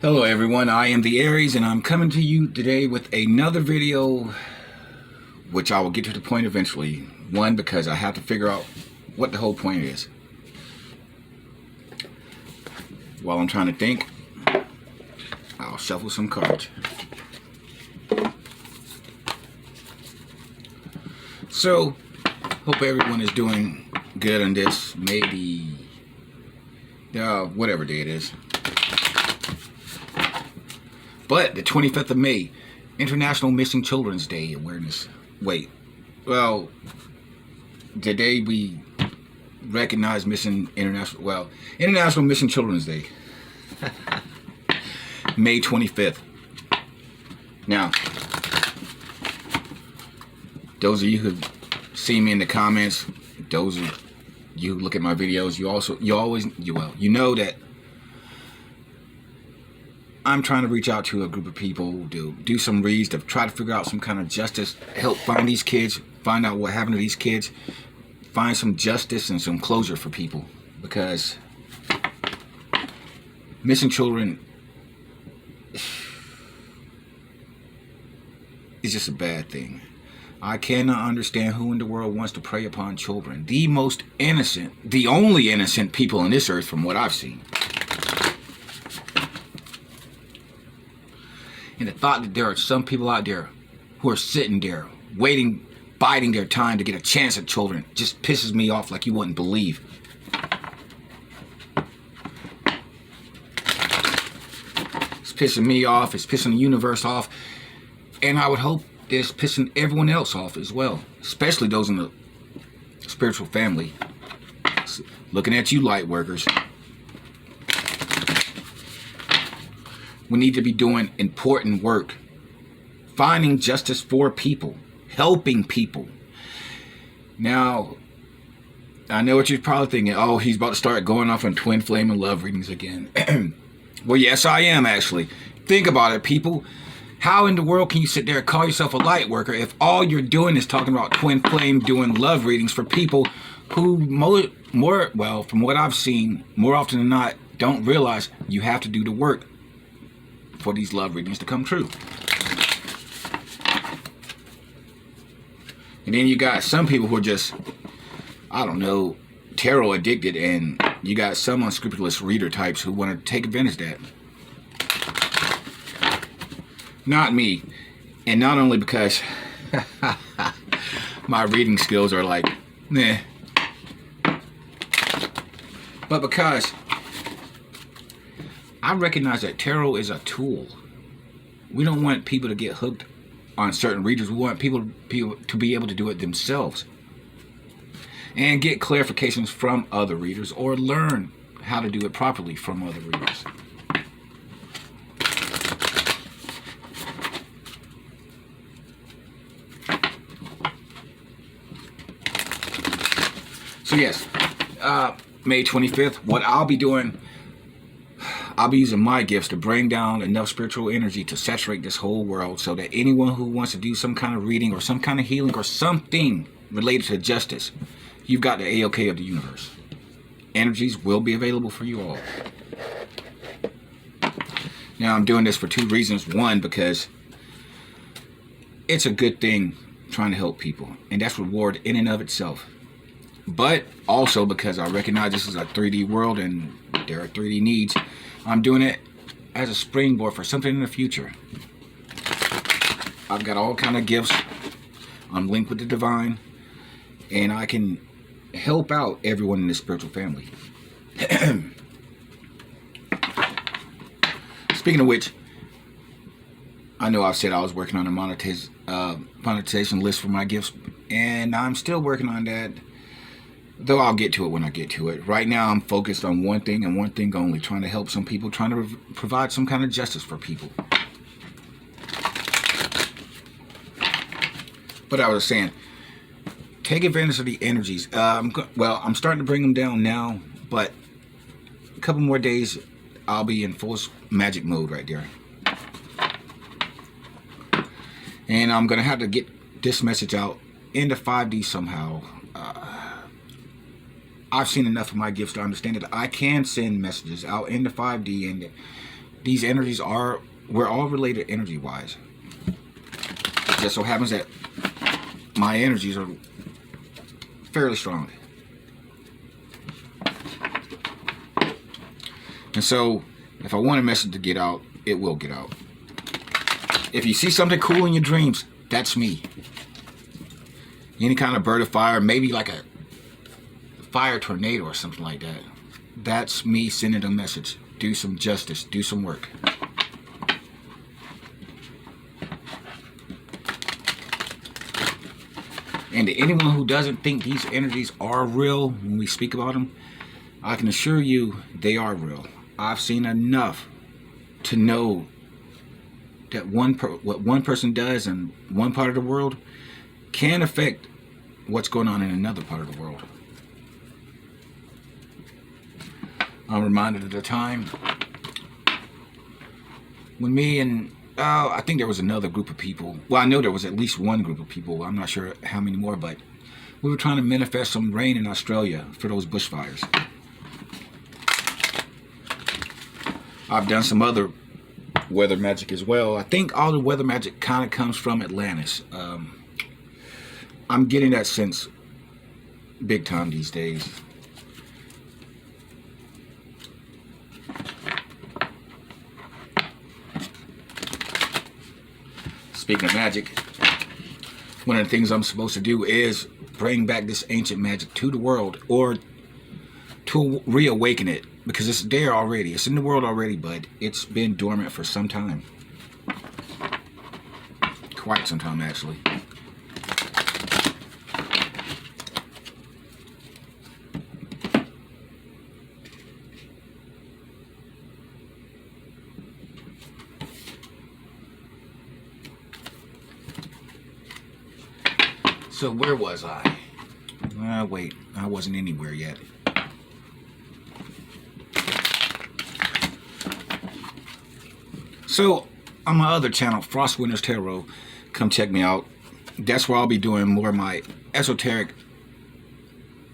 Hello everyone, I am the Aries and I'm coming to you today with another video, which I will get to the point eventually. One, because I have to figure out what the whole point is. While I'm trying to think, I'll shuffle some cards. So, hope everyone is doing good on this, maybe, whatever day it is. But the 25th of May, International Missing Children's Day Awareness. Wait, well, today we recognize International Missing Children's Day. May 25th. Now, those of you who see me in the comments, those of you who look at my videos, you know that I'm trying to reach out to a group of people to do some reads, to try to figure out some kind of justice, help find these kids, find out what happened to these kids, find some justice and some closure for people, because missing children is just a bad thing. I cannot understand who in the world wants to prey upon children. The most innocent, the only innocent people on this earth from what I've seen. And the thought that there are some people out there who are sitting there, waiting, biding their time to get a chance at children, just pisses me off like you wouldn't believe. It's pissing me off, it's pissing the universe off, and I would hope it's pissing everyone else off as well, especially those in the spiritual family. Looking at you, light workers. We need to be doing important work, finding justice for people, helping people. Now, I know what you're probably thinking, oh, he's about to start going off on twin flame and love readings again. Well, yes, I am actually. Think about it, people. How in the world can you sit there and call yourself a light worker if all you're doing is talking about twin flame, doing love readings for people who from what I've seen, more often than not, don't realize you have to do the work for these love readings to come true. And then you got some people who are just, I don't know, tarot addicted, and you got some unscrupulous reader types who want to take advantage of that. Not me. And not only because my reading skills are like, meh, but because I recognize that tarot is a tool. We don't want people to get hooked on certain readers. We want people to be able to do it themselves and get clarifications from other readers, or learn how to do it properly from other readers. So yes, May 25th, what I'll be doing, I'll be using my gifts to bring down enough spiritual energy to saturate this whole world, so that anyone who wants to do some kind of reading or some kind of healing or something related to justice, you've got the A-OK of the universe. Energies will be available for you all. Now, I'm doing this for two reasons. One, because it's a good thing trying to help people, and that's reward in and of itself. But also because I recognize this is a 3D world and there are 3D needs. I'm doing it as a springboard for something in the future. I've got all kind of gifts. I'm linked with the divine, and I can help out everyone in the spiritual family. Speaking of which, I know I've said I was working on a monetization list for my gifts, and I'm still working on that. Though I'll get to it when I get to it. Right now I'm focused on one thing and one thing only, trying to help some people, trying to provide some kind of justice for people. But I was saying, take advantage of the energies. I'm starting to bring them down now, but a couple more days I'll be in full magic mode right there. And I'm going to have to get this message out into 5D somehow. I've seen enough of my gifts to understand that I can send messages out into 5D, and these energies are, we're all related energy-wise. It just so happens that my energies are fairly strong. And so, if I want a message to get out, it will get out. If you see something cool in your dreams, that's me. Any kind of bird of fire, maybe like a fire tornado or something like that. That's me sending a message. Do some justice, do some work. And to anyone who doesn't think these energies are real when we speak about them, I can assure you they are real. I've seen enough to know that what one person does in one part of the world can affect what's going on in another part of the world. I'm reminded of the time when me and I think there was another group of people. Well, I know there was at least one group of people. I'm not sure how many more, but we were trying to manifest some rain in Australia for those bushfires. I've done some other weather magic as well. I think all the weather magic kind of comes from Atlantis. I'm getting that sense big time these days. Speaking of magic, one of the things I'm supposed to do is bring back this ancient magic to the world, or to reawaken it, because it's there already. It's in the world already, but it's been dormant for some time. Quite some time, actually. So where was I? Wait, I wasn't anywhere yet. So on my other channel, Frostwinter's Tarot, come check me out. That's where I'll be doing more of my esoteric,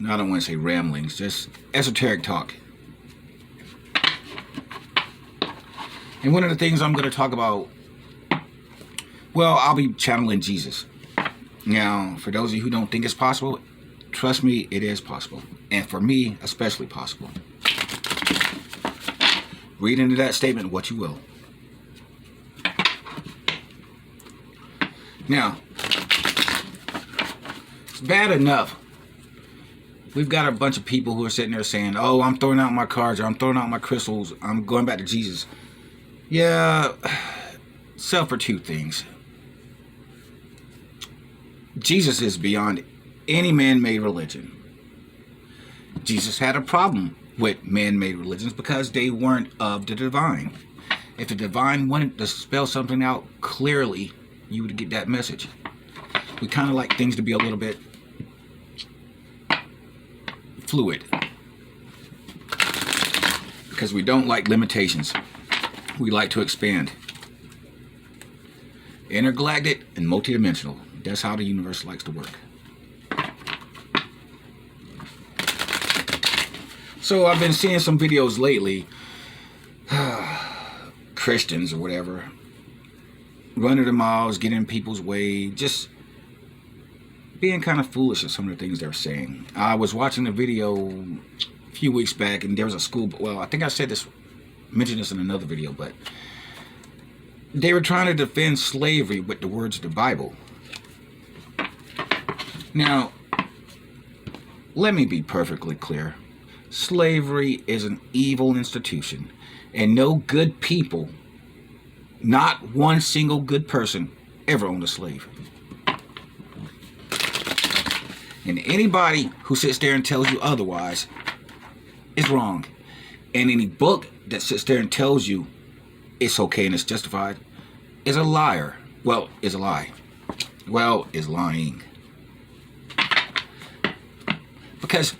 I don't want to say ramblings, just esoteric talk. And one of the things I'm going to talk about, well, I'll be channeling Jesus. Now, for those of you who don't think it's possible, trust me, it is possible. And for me, especially possible. Read into that statement what you will. Now, it's bad enough. We've got a bunch of people who are sitting there saying, oh, I'm throwing out my cards, or I'm throwing out my crystals, I'm going back to Jesus. Yeah, except for two things. Jesus is beyond any man-made religion. Jesus had a problem with man-made religions because they weren't of the divine. If the divine wanted to spell something out clearly, you would get that message. We kind of like things to be a little bit fluid, because we don't like limitations. We like to expand. Intergalactic and multidimensional. That's how the universe likes to work. So I've been seeing some videos lately, Christians or whatever, running the miles, getting in people's way, just being kind of foolish at some of the things they're saying. I was watching a video a few weeks back, and there was a school, well, I think I said this, mentioned this in another video, but they were trying to defend slavery with the words of the Bible. Now, let me be perfectly clear. Slavery is an evil institution, and no good people, not one single good person, ever owned a slave. And anybody who sits there and tells you otherwise is wrong. And any book that sits there and tells you it's okay and it's justified is a liar. Well, is a lie. Well, is lying. Because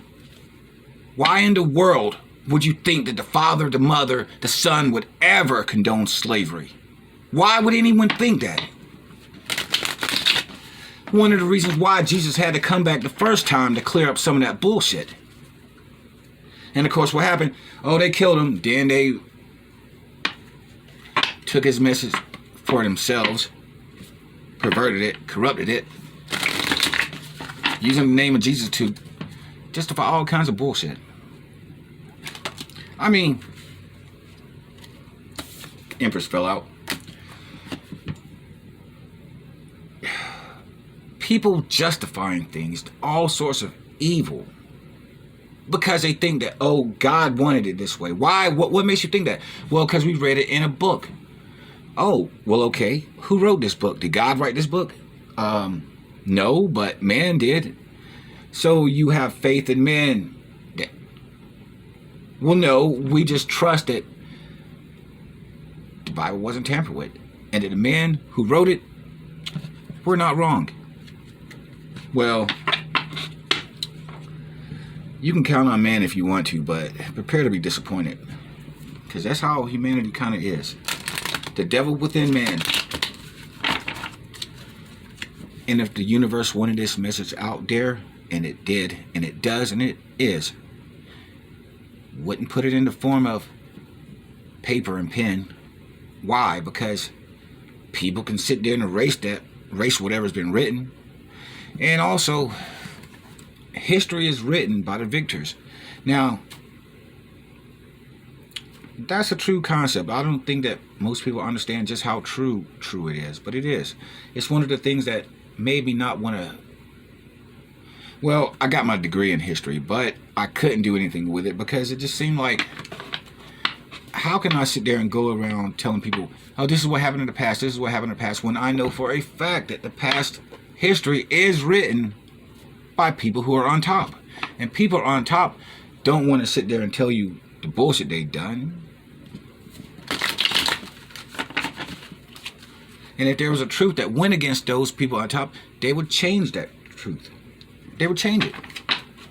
why in the world would you think that the father, the mother, the son would ever condone slavery? Why would anyone think that? One of the reasons why Jesus had to come back the first time to clear up some of that bullshit. And of course, what happened? Oh, they killed him. Then they took his message for themselves, perverted it, corrupted it, using the name of Jesus to justify all kinds of bullshit. I mean, Empress fell out. People justifying things, all sorts of evil, because they think that, oh, God wanted it this way. Why? What makes you think that? Well, because we read it in a book. Oh, well, okay. Who wrote this book? Did God write this book? No, but man did. So you have faith in man. Well, no, we just trust that the Bible wasn't tampered with, and that the men who wrote it were not wrong. Well, you can count on man if you want to, but prepare to be disappointed, because that's how humanity kind of is. The devil within man. And if the universe wanted this message out there, and it did, and it does, and it is, wouldn't put it in the form of paper and pen. Why? Because people can sit there and erase whatever's been written. And also, history is written by the victors. Now, that's a true concept. I don't think that most people understand just how true it is, but it is. It's one of the things that made me not want to. Well, I got my degree in history, but I couldn't do anything with it because it just seemed like, how can I sit there and go around telling people, oh, this is what happened in the past, this is what happened in the past, when I know for a fact that the past history is written by people who are on top. And people on top don't want to sit there and tell you the bullshit they've done. And if there was a truth that went against those people on top, they would change that truth. They would change it.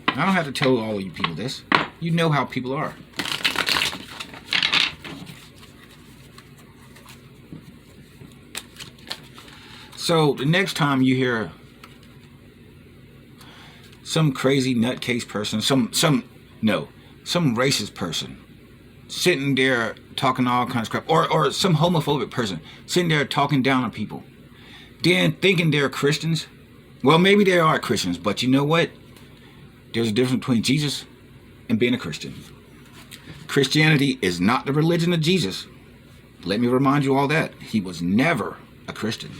I don't have to tell all of you people this. You know how people are. So the next time you hear some crazy nutcase person, some racist person sitting there talking all kinds of crap, or some homophobic person sitting there talking down on people, then thinking they're Christians. Well, maybe they are Christians, but you know what? There's a difference between Jesus and being a Christian. Christianity is not the religion of Jesus. Let me remind you all that. He was never a Christian.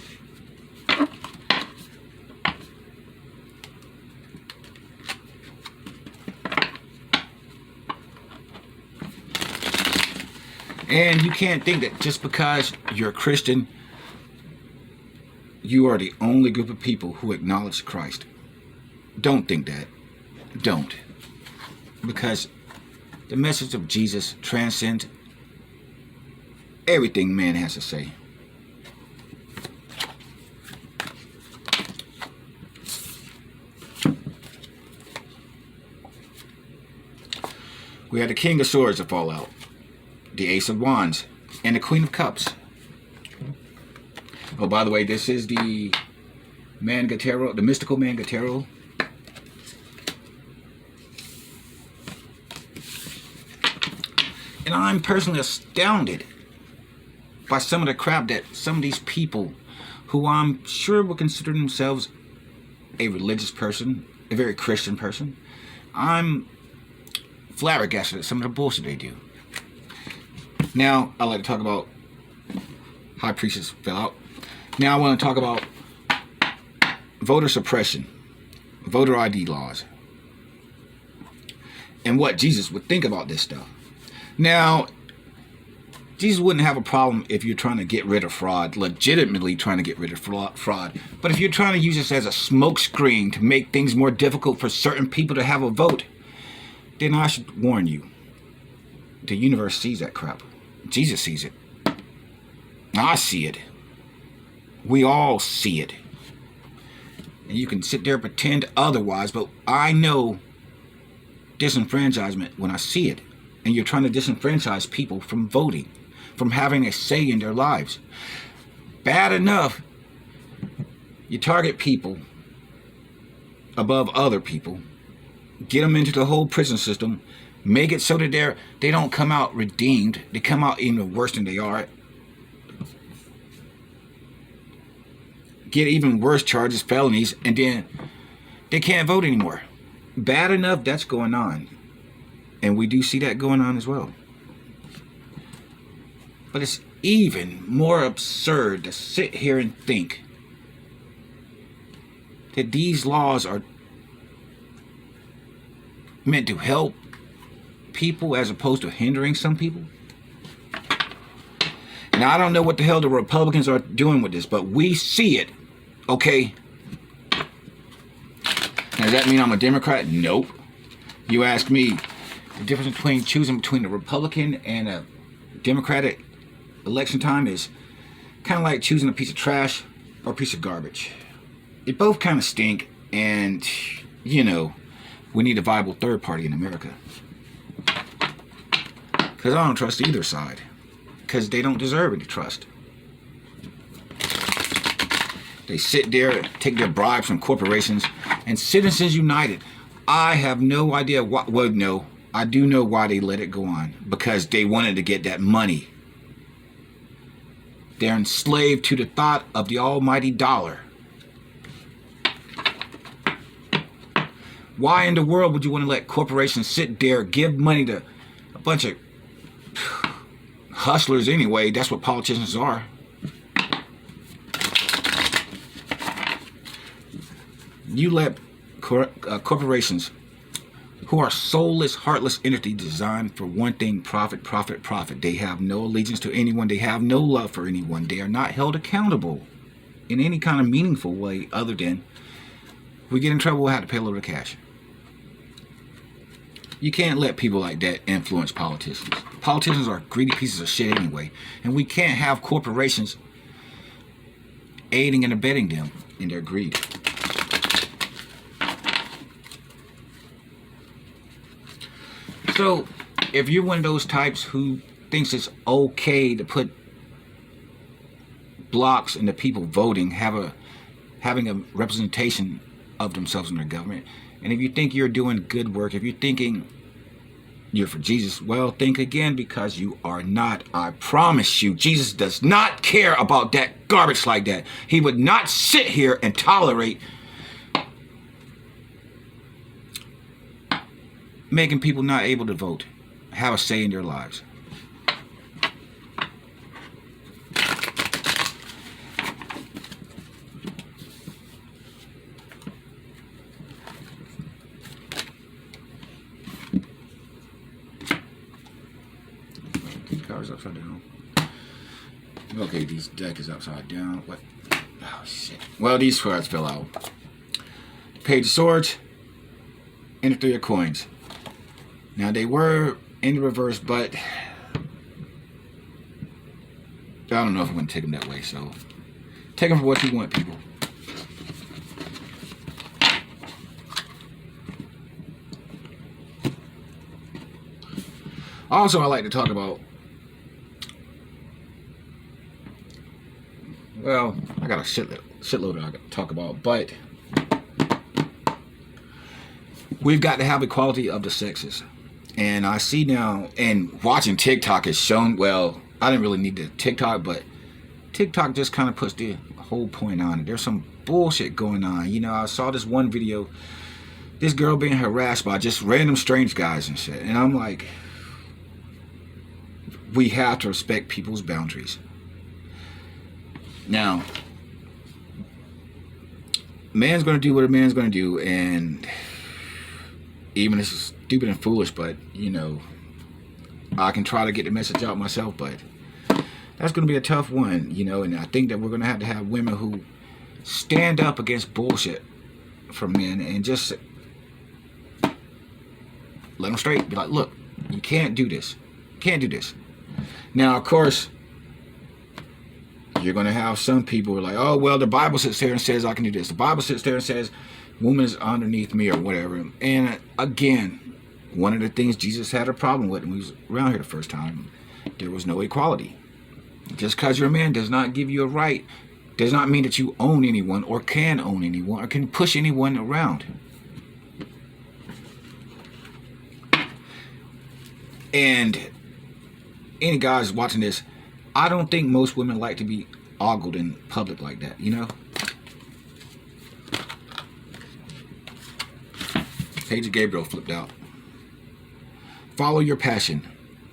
And you can't think that just because you're a Christian, you are the only group of people who acknowledge Christ. Don't think that. Don't. Because the message of Jesus transcends everything man has to say. We had the King of Swords to fall out, the Ace of Wands, and the Queen of Cups. Oh, by the way, this is the Mangatero, the mystical Mangatero. And I'm personally astounded by some of the crap that some of these people, who I'm sure would consider themselves a religious person, a very Christian person, I'm flabbergasted at some of the bullshit they do. Now, I like to talk about High Priestess fell out. Now I want to talk about voter suppression, voter ID laws, and what Jesus would think about this stuff. Now, Jesus wouldn't have a problem if you're trying to get rid of fraud, legitimately trying to get rid of fraud. But if you're trying to use this as a smokescreen to make things more difficult for certain people to have a vote, then I should warn you. The universe sees that crap. Jesus sees it. I see it. We all see it. And you can sit there and pretend otherwise, but I know disenfranchisement when I see it. And you're trying to disenfranchise people from voting, from having a say in their lives. Bad enough, you target people above other people, get them into the whole prison system, make it so that they don't come out redeemed. They come out even worse than they are. get even worse charges, felonies, and then they can't vote anymore. Bad enough that's going on. And we do see that going on as well. But it's even more absurd to sit here and think that these laws are meant to help people as opposed to hindering some people. Now, I don't know what the hell the Republicans are doing with this, but we see it, okay? Now, does that mean I'm a Democrat? Nope. You ask me, the difference between choosing between a Republican and a Democratic election time is kind of like choosing a piece of trash or a piece of garbage. They both kind of stink, and, you know, we need a viable third party in America. Because I don't trust either side. Because they don't deserve any trust. They sit there, take their bribes from corporations, and Citizens United, I have no idea what, well, no, I do know why they let it go on. Because they wanted to get that money. They're enslaved to the thought of the almighty dollar. Why in the world would you want to let corporations sit there, give money to a bunch of hustlers anyway? That's what politicians are. You let corporations who are soulless, heartless entities designed for one thing: profit, profit, profit. They have no allegiance to anyone. They have no love for anyone. They are not held accountable in any kind of meaningful way other than if we get in trouble, we'll have to pay a little bit of cash. You can't let people like that influence politicians. Politicians are greedy pieces of shit anyway. And we can't have corporations aiding and abetting them in their greed. So, if you're one of those types who thinks it's okay to put blocks in the people voting, having a representation of themselves in their government, and if you think you're doing good work, if you're thinking you're for Jesus, well, think again, because you are not. I promise you, Jesus does not care about that garbage like that. He would not sit here and tolerate making people not able to vote, have a say in their lives. Car's upside down. Okay, this deck is upside down. What? Oh shit. Well, these cards fell out. Page of Swords and the Three of Coins. Now they were in the reverse, but I don't know if I'm going to take them that way. So take them for what you want, people. Also, I like to talk about, well, I got a shitload I got to talk about, but we've got to have equality of the sexes. And I see now, and watching TikTok has shown, well, I didn't really need the TikTok, but TikTok just kind of puts the whole point on it. There's some bullshit going on. You know, I saw this one video, this girl being harassed by just random strange guys and shit. And I'm like, we have to respect people's boundaries. Now, man's going to do what a man's going to do, and even if it's stupid and foolish, but, you know, I can try to get the message out myself, but that's going to be a tough one, you know, and I think that we're going to have women who stand up against bullshit from men and just let them straight. Be like, look, you can't do this. You can't do this. Now, of course, you're going to have some people who are like, oh, well, the Bible sits there and says I can do this. The Bible sits there and says woman is underneath me or whatever. And again, one of the things Jesus had a problem with when he was around here the first time, there was no equality. Just because you're a man does not give you a right, does not mean that you own anyone or can own anyone or can push anyone around. And any guys watching this, I don't think most women like to be ogled in public like that, you know? Page of Gabriel flipped out. Follow your passion.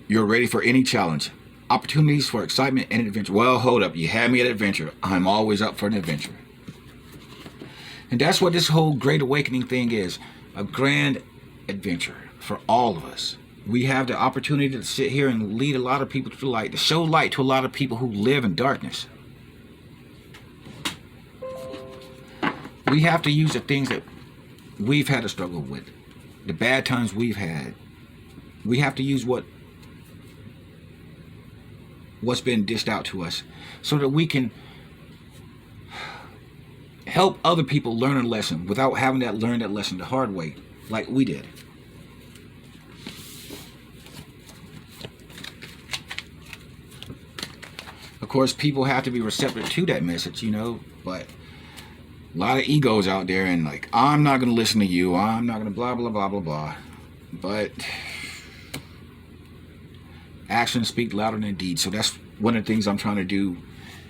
You're ready for any challenge. Opportunities for excitement and adventure. Well, hold up. You had me at adventure. I'm always up for an adventure. And that's what this whole Great Awakening thing is. A grand adventure for all of us. We have the opportunity to sit here and lead a lot of people to the light, to show light to a lot of people who live in darkness. We have to use the things that we've had to struggle with, the bad times we've had. We have to use what's been dished out to us so that we can help other people learn a lesson without having to learn that lesson the hard way, like we did. Of course, people have to be receptive to that message, but a lot of egos out there and like, I'm not going to listen to you. I'm not going to blah, blah, blah, blah, blah. But actions speak louder than deeds. So that's one of the things I'm trying to do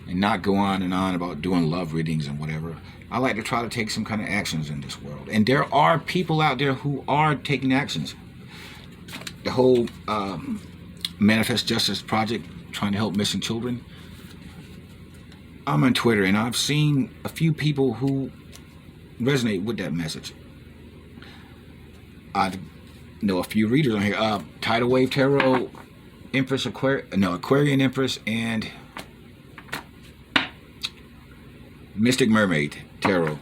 and not go on and on about doing love readings and whatever. I like to try to take some kind of actions in this world. And there are people out there who are taking actions. The whole Manifest Justice Project, trying to help missing children. I'm on Twitter and I've seen a few people who resonate with that message. I know a few readers on here. Tidal Wave Tarot, Aquarian Empress, and Mystic Mermaid Tarot.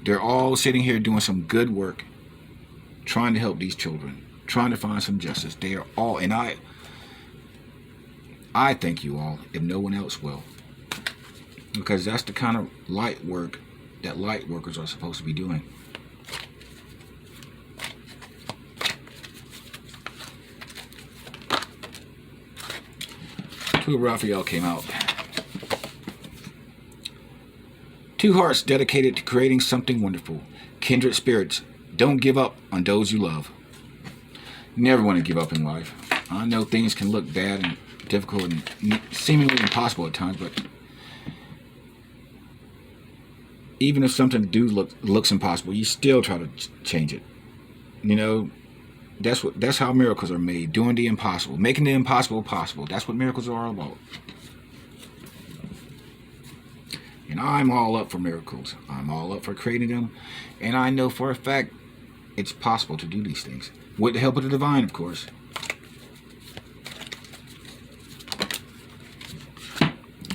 They're all sitting here doing some good work, trying to help these children, trying to find some justice. They are all, and I thank you all, if no one else will. Because that's the kind of light work that light workers are supposed to be doing. Two of Raphael came out. Two hearts dedicated to creating something wonderful. Kindred spirits, don't give up on those you love. Never want to give up in life. I know things can look bad and difficult and seemingly impossible at times, but even if something looks impossible, you still try to change it. That's how miracles are made. Doing the impossible, making the impossible possible. That's what miracles are all about. And I'm all up for miracles. I'm all up for creating them. And I know for a fact it's possible to do these things. With the help of the divine, of course.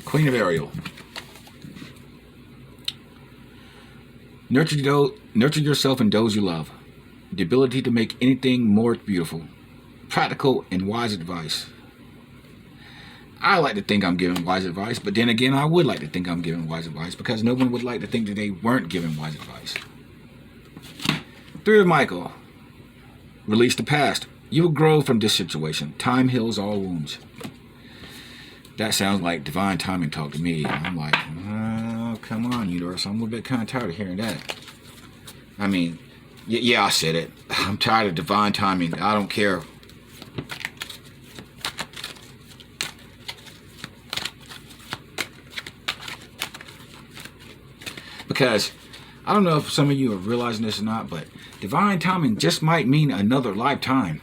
Queen of Ariel. Nurture yourself and those you love. The ability to make anything more beautiful. Practical and wise advice. I like to think I'm giving wise advice, but then again, I would like to think I'm giving wise advice because no one would like to think that they weren't giving wise advice. Three of Michael. Release the past. You will grow from this situation. Time heals all wounds. That sounds like divine timing talk to me. I'm like, oh, come on, universe. I'm a little bit kind of tired of hearing that. I mean, yeah, I said it. I'm tired of divine timing. I don't care. Because I don't know if some of you are realizing this or not, but divine timing just might mean another lifetime.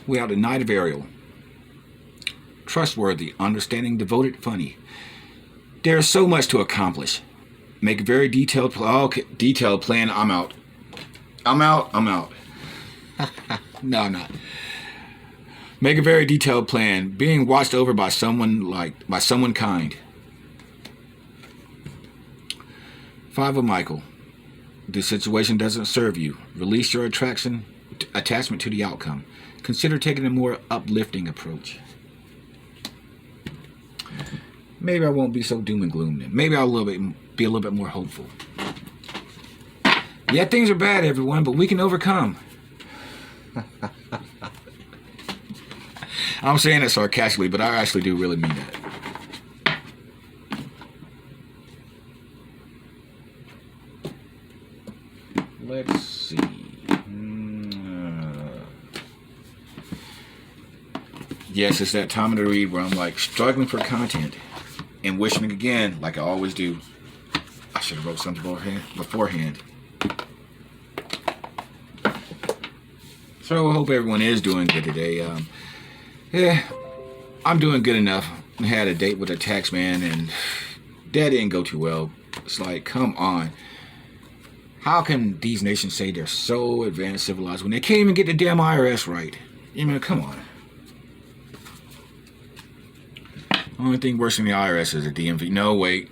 We have the Knight of Ariel. Trustworthy, understanding, devoted, funny. There is so much to accomplish. Make a very detailed plan. I'm out. No, I'm not. Make a very detailed plan. Being watched over by someone kind. Five of Michael. The situation doesn't serve you. Release your attachment to the outcome. Consider taking a more uplifting approach. Maybe I won't be so doom and gloom then. Maybe I'll be a little bit more hopeful. Yeah, things are bad, everyone, but we can overcome. I'm saying it sarcastically, but I actually do really mean that. Let's see. Yes, it's that time of the read where I'm like struggling for content and wishing again, like I always do. I should have wrote something beforehand. So I hope everyone is doing good today. Yeah, I'm doing good enough. I had a date with a tax man and that didn't go too well. It's like, come on. How can these nations say they're so advanced, civilized, when they can't even get the damn IRS right? I mean, come on. Only thing worse than the IRS is the DMV. No, wait.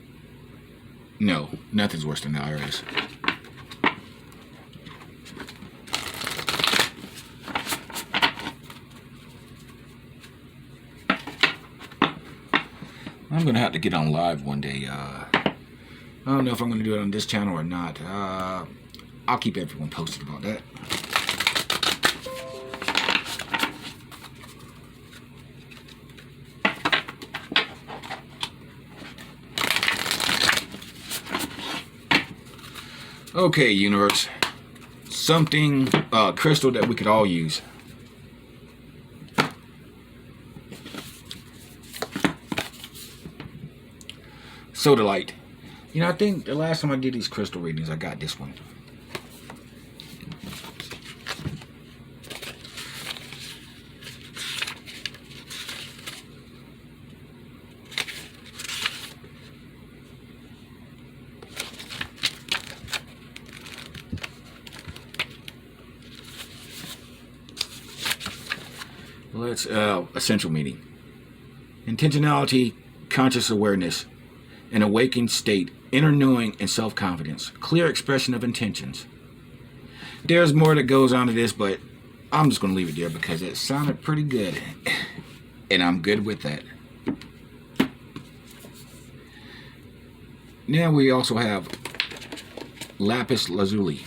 No, nothing's worse than the IRS. I'm going to have to get on live one day. I don't know if I'm going to do it on this channel or not. I'll keep everyone posted about that. Okay, universe. Something, crystal that we could all use. Sodalite. You know, I think the last time I did these crystal readings, I got this one. Let's, essential meaning. Intentionality, conscious awareness, an awakened state, inner knowing, and self-confidence. Clear expression of intentions. There's more that goes on to this, but I'm just going to leave it there because it sounded pretty good. And I'm good with that. Now we also have lapis lazuli.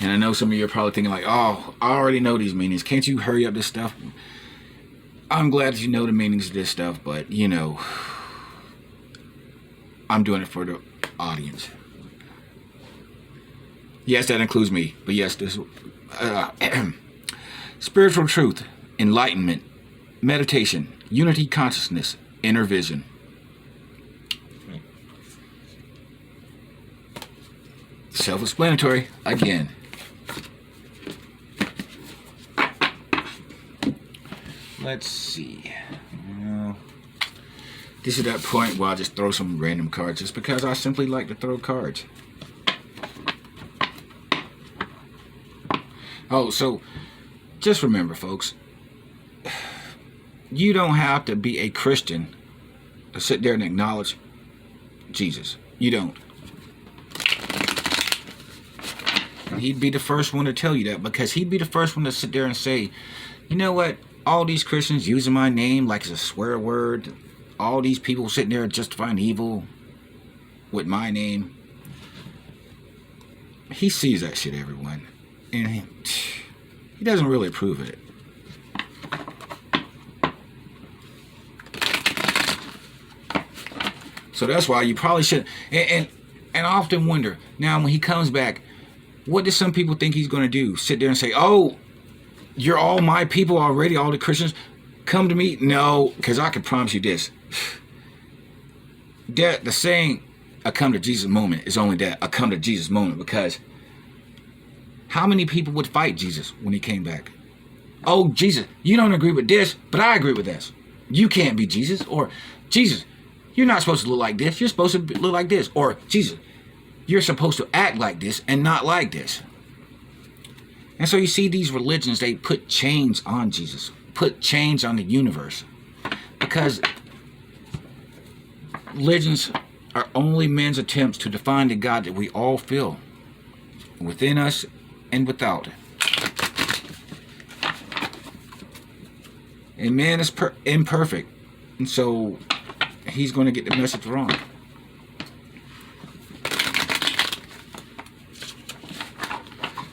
And I know some of you are probably thinking like, oh, I already know these meanings. Can't you hurry up this stuff? I'm glad that you know the meanings of this stuff, but, you know, I'm doing it for the audience. Yes, that includes me. But yes, this spiritual truth, enlightenment, meditation, unity consciousness, inner vision. Self-explanatory, again. Let's see. This is that point where I just throw some random cards just because I simply like to throw cards. Oh, so just remember, folks, you don't have to be a Christian to sit there and acknowledge Jesus. You don't. And he'd be the first one to tell you that, because he'd be the first one to sit there and say, you know what? All these Christians using my name like it's a swear word. All these people sitting there justifying evil with my name. He sees that shit, everyone. And he doesn't really approve of it. So that's why you probably should. And I often wonder, now when he comes back, what do some people think he's going to do? Sit there and say, oh, you're all my people already, all the Christians, come to me? No, because I can promise you this. That the saying, a come to Jesus moment, is only that, a come to Jesus moment, because how many people would fight Jesus when he came back? Oh, Jesus, you don't agree with this, but I agree with this. You can't be Jesus. Or, Jesus, you're not supposed to look like this. You're supposed to look like this. Or, Jesus, you're supposed to act like this and not like this. And so you see these religions, they put chains on Jesus, put chains on the universe, because religions are only men's attempts to define the God that we all feel within us and without. And man is imperfect, and so he's going to get the message wrong.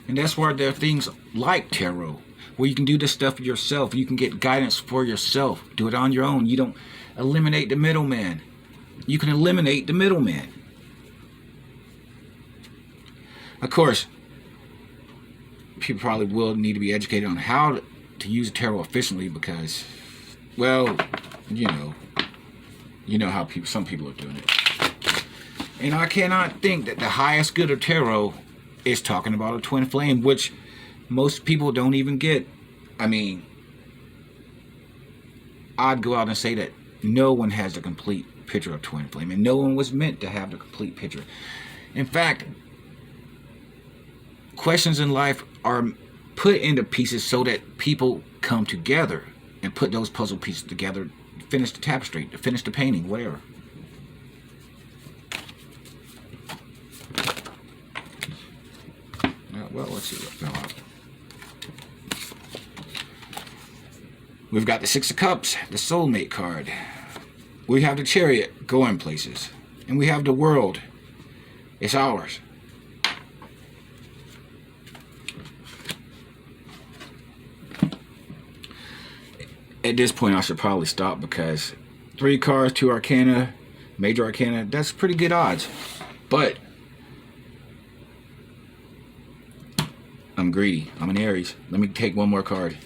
And that's why there are things like tarot, where you can do this stuff yourself. You can get guidance for yourself. Do it on your own. You don't eliminate the middleman. You can eliminate the middleman. Of course, people probably will need to be educated on how to use tarot efficiently because, well, you know how some people are doing it. And I cannot think that the highest good of tarot is talking about a twin flame, which most people don't even get. I mean, I'd go out and say that no one has the complete picture of twin flame, and no one was meant to have the complete picture. In fact, questions in life are put into pieces so that people come together and put those puzzle pieces together, finish the tapestry, to finish the painting, whatever. Well, let's see what fell out. We've got the Six of Cups, the Soulmate card. We have the Chariot, going places. And we have the World. It's ours. At this point, I should probably stop because 3 cards, 2 Arcana, Major Arcana, that's pretty good odds. But I'm greedy. I'm an Aries. Let me take one more card.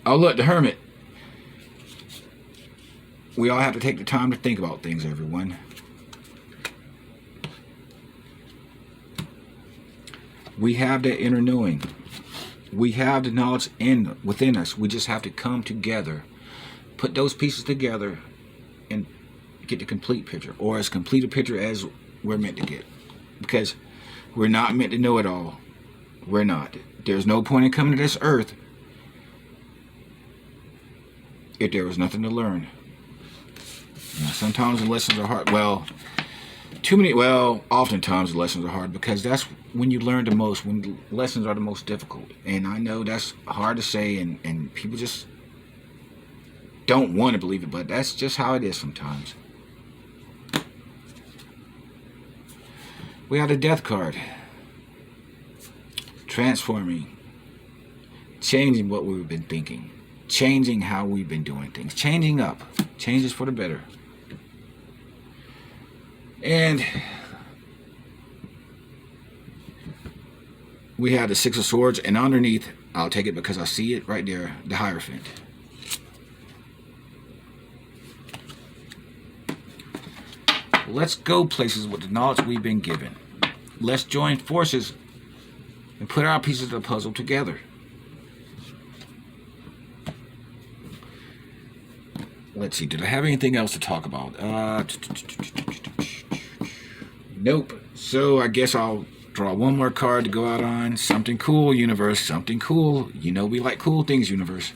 Oh, look, the Hermit. We all have to take the time to think about things, everyone. We have that inner knowing. We have the knowledge within us. We just have to come together, put those pieces together, and get the complete picture, or as complete a picture as we're meant to get. Because we're not meant to know it all. We're not. There's no point in coming to this earth if there was nothing to learn. Now, sometimes the lessons are hard. Well, oftentimes the lessons are hard because that's when you learn the most, when the lessons are the most difficult. And I know that's hard to say, and people just don't want to believe it, but that's just how it is sometimes. We have the Death card. Transforming. Changing what we've been thinking. Changing how we've been doing things. Changing up. Changes for the better. And we have the Six of Swords, and underneath, I'll take it because I see it right there, the Hierophant. Let's go places with the knowledge we've been given. Let's join forces and put our pieces of the puzzle together. Let's see, did I have anything else to talk about? Nope. So I guess I'll draw one more card to go out on. Something cool, universe. Something cool. You know we like cool things, universe.